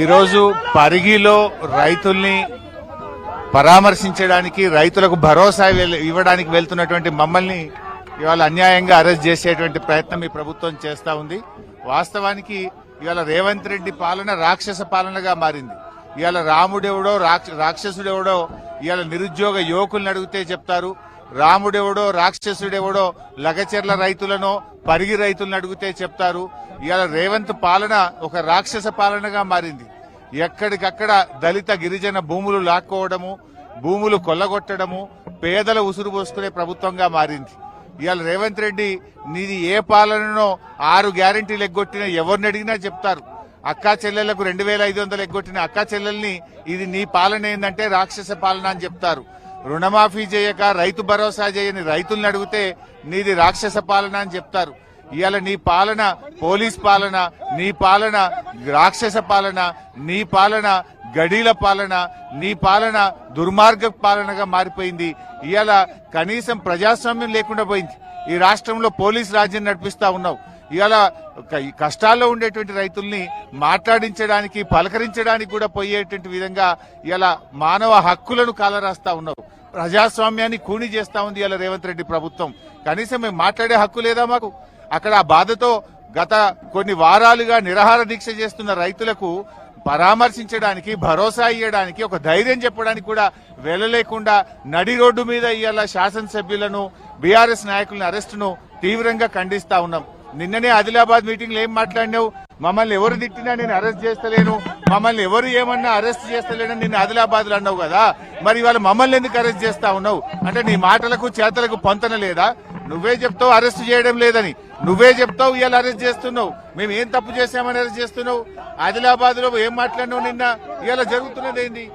ఈరోజు పరిగిలో రైతుల్ని పరామర్శించడానికి, రైతులకు భరోసా ఇవ్వడానికి వెళ్తున్నటువంటి మమ్మల్ని ఇవాళ అన్యాయంగా అరెస్ట్ చేసేటువంటి ప్రయత్నం ఈ ప్రభుత్వం చేస్తా ఉంది. వాస్తవానికి ఇవాళ రేవంత్ రెడ్డి పాలన రాక్షస పాలనగా మారింది. ఇవాళ రాముడెవడో రాక్షసుడెవడో ఇవాళ నిరుద్యోగ యువకుల్ని అడిగితే చెప్తారు. రాముడెవడో రాక్షసుడెవడో లగచెర్ల రైతులను, పరిగి రైతులను అడిగితే చెప్తారు. ఇవాళ రేవంత్ పాలన ఒక రాక్షస పాలనగా మారింది. ఎక్కడికక్కడ దళిత గిరిజన భూములు లాక్కోవడము, భూములు కొల్లగొట్టడము, పేదల ఉసురు పోసుకునే ప్రభుత్వంగా మారింది. ఇవాళ రేవంత్ రెడ్డి నీది ఏ పాలననో 6 గ్యారెంటీలు ఎగ్గొట్టిన ఎవరిని అడిగినా చెప్తారు. అక్కా చెల్లెళ్లకు 2500 ఎగ్గొట్టిన అక్కా చెల్లెల్ని ఇది నీ పాలన ఏందంటే రాక్షస పాలన అని చెప్తారు. రుణమాఫీ చేయక రైతు భరోసా చేయని రైతుల్ని అడిగితే నీది రాక్షస పాలన అని చెప్తారు. ఇవాళ నీ పాలన పోలీస్ పాలన, నీ పాలన రాక్షస పాలన, నీ పాలన గడీల పాలన, నీ పాలన దుర్మార్గ పాలనగా మారిపోయింది. ఇవాళ కనీసం ప్రజాస్వామ్యం లేకుండా పోయింది. ఈ రాష్ట్రంలో పోలీస్ రాజ్యం నడిపిస్తా ఉన్నావు. ఇవాళ కష్టాల్లో ఉండేటువంటి రైతుల్ని మాట్లాడించడానికి, పలకరించడానికి కూడా పోయేటువంటి విధంగా ఇవాళ మానవ హక్కులను కాలరాస్తా ఉన్నావు. ప్రజాస్వామ్యాన్ని కూని చేస్తా ఉంది ఇవాళ రేవంత్ రెడ్డి ప్రభుత్వం. కనీసం మేము మాట్లాడే హక్కు లేదా మాకు? అక్కడ ఆ బాధతో గత కొన్ని వారాలుగా నిరాహార దీక్ష చేస్తున్న రైతులకు పరామర్శించడానికి, భరోసా ఇవ్వడానికి, ఒక ధైర్యం చెప్పడానికి కూడా వెళ్లలేకుండా నడి రోడ్డు మీద ఇవాళ శాసనసభ్యులను, బీఆర్ఎస్ నాయకులను అరెస్టును తీవ్రంగా ఖండిస్తా ఉన్నాం. నిన్ననే ఆదిలాబాద్ మీటింగ్ లో ఏం మాట్లాడినావు? మమ్మల్ని ఎవరు తిట్టినా నేను అరెస్ట్ చేస్తలేను, మమ్మల్ని ఎవరు ఏమన్నా అరెస్ట్ చేస్తలేనని నిన్న ఆదిలాబాద్ లో అన్నావు కదా. మరి ఇవాళ మమ్మల్ని ఎందుకు అరెస్ట్ చేస్తా ఉన్నావు? అంటే నీ మాటలకు చేతలకు పొంతన లేదా? నువ్వే చెప్తావు అరెస్ట్ చేయడం లేదని, నువ్వే చెప్తావు ఇవాళ అరెస్ట్ చేస్తున్నావు. మేము ఏం తప్పు చేశామని అరెస్ట్ చేస్తున్నావు? ఆదిలాబాద్ లో ఏం మాట్లాడినావు? నిన్న ఇవాళ జరుగుతున్నది ఏంది?